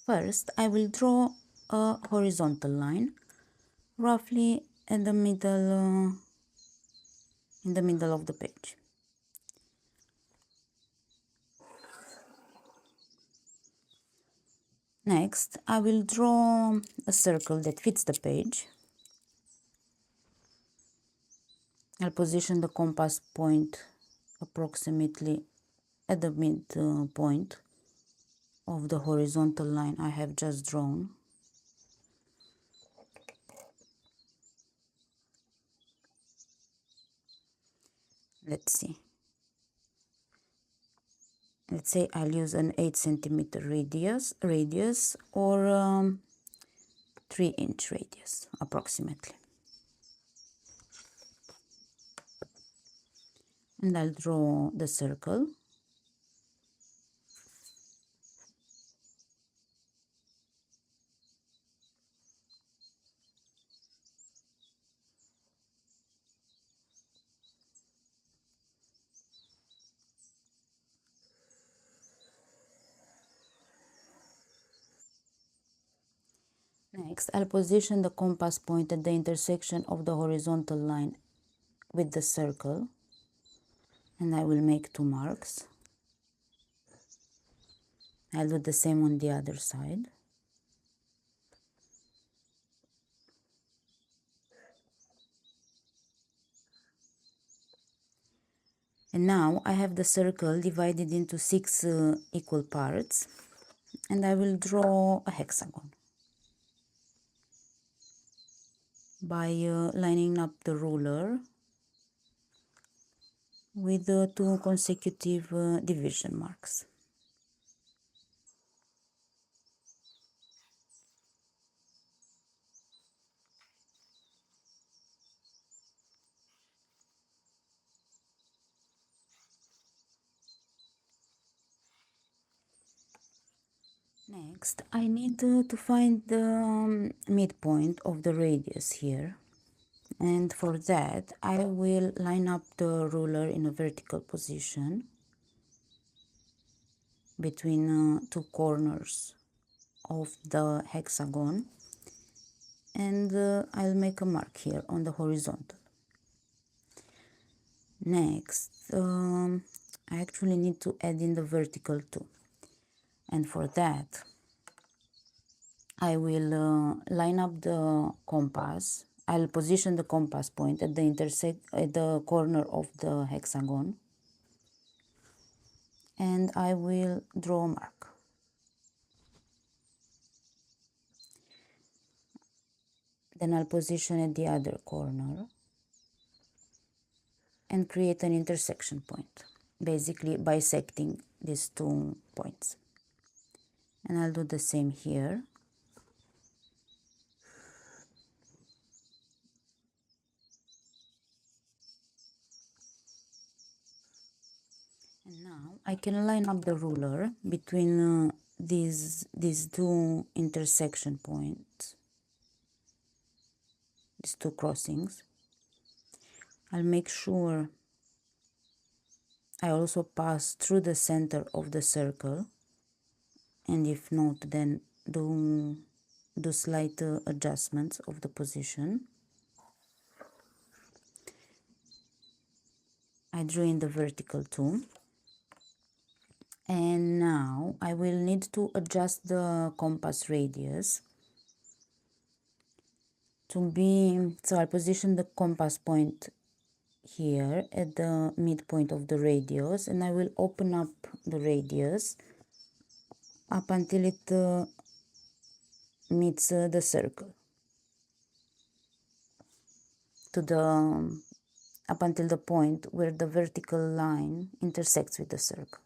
First, I will draw a horizontal line roughly in the middle of the page. Next, I will draw a circle that fits the page. I'll position the compass point approximately at the midpoint of the horizontal line I have just drawn. Let's see. Let's say I'll use an 8 centimeter radius or 3-inch radius approximately. And I'll draw the circle. Next, I'll position the compass point at the intersection of the horizontal line with the circle, and I will make 2 marks. I'll do the same on the other side. And now I have the circle divided into 6 equal parts, and I will draw a hexagon by lining up the ruler with 2 consecutive division marks. Next, I need to find the midpoint of the radius here, and for that I will line up the ruler in a vertical position between 2 corners of the hexagon, and I'll make a mark here on the horizontal. Next, I actually need to add in the vertical too, and for that I will line up the compass. I'll position the compass point at the corner of the hexagon, and I will draw a mark. Then I'll position at the other corner and create an intersection point, basically bisecting these 2 points. And I'll do the same here. And now I can line up the ruler between these 2 intersection points, these 2 crossings. I'll make sure I also pass through the center of the circle, and if not, then do slight adjustments of the position. I drew in the vertical too. And now I will need to adjust the compass radius to be, so I'll position the compass point here at the midpoint of the radius, and I will open up the radius up until it meets the circle, to the up until the point where the vertical line intersects with the circle.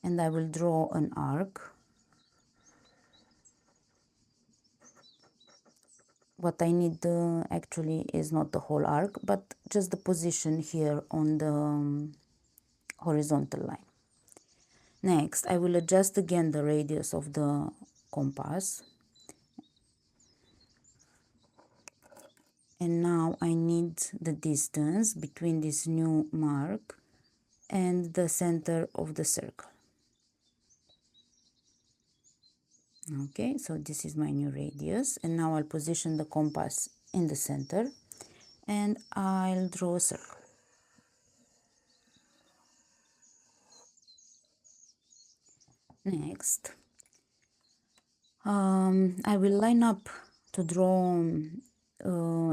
And I will draw an arc. What I need actually is not the whole arc, but just the position here on the horizontal line. Next, I will adjust again the radius of the compass. And now I need the distance between this new mark and the center of the circle. Okay, so this is my new radius, and now I'll position the compass in the center and I'll draw a circle. Next, I will line up to draw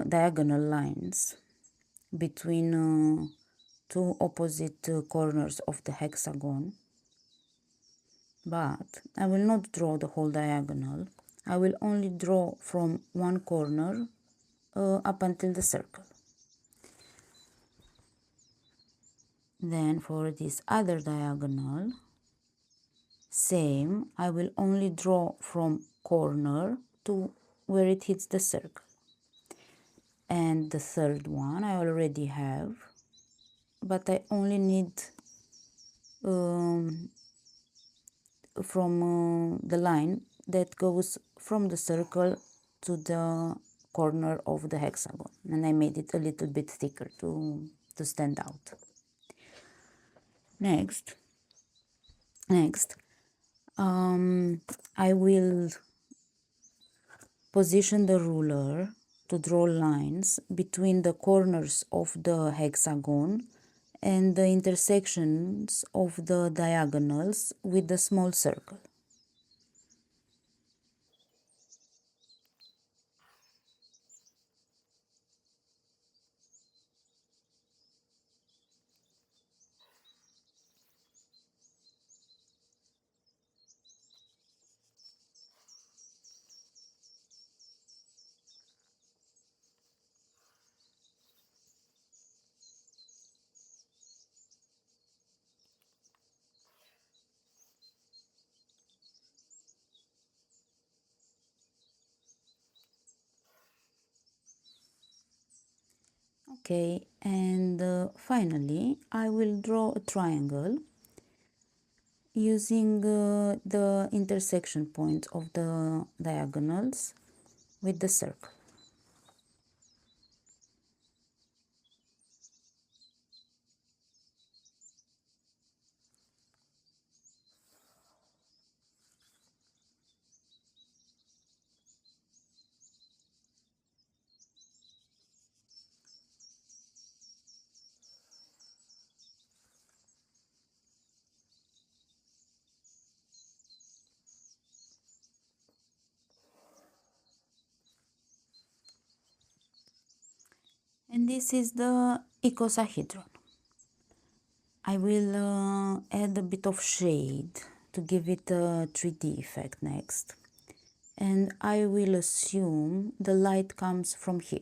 diagonal lines between two opposite corners of the hexagon, but I will not draw the whole diagonal. I will only draw from one corner up until the circle. Then for this other diagonal, same, I will only draw from corner to where it hits the circle. And the third one I already have, but I only need from the line that goes from the circle to the corner of the hexagon, and I made it a little bit thicker to stand out. Next, I will position the ruler to draw lines between the corners of the hexagon and the intersections of the diagonals with the small circle. Okay, and finally I will draw a triangle using the intersection point of the diagonals with the circle. And this is the icosahedron. I will add a bit of shade to give it a 3D effect next. And I will assume the light comes from here.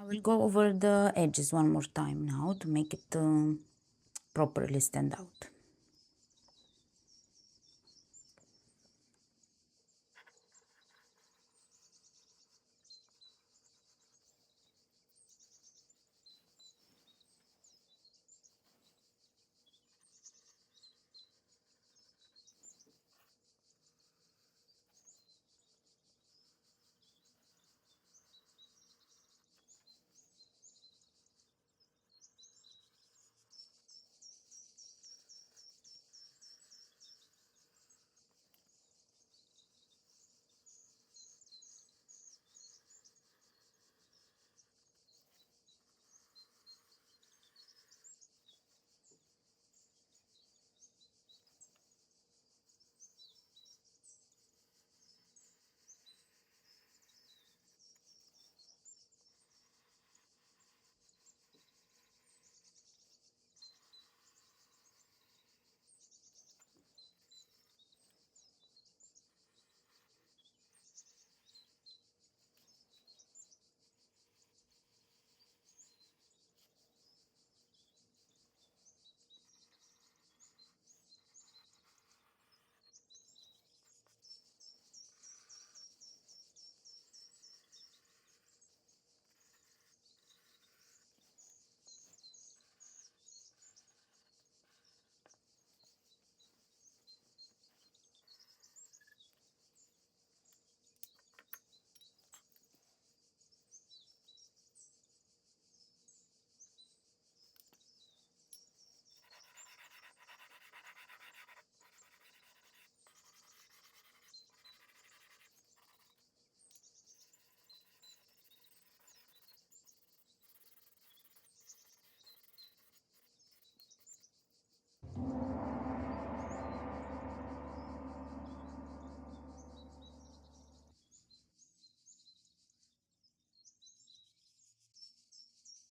will go over the edges one more time now to make it properly stand out.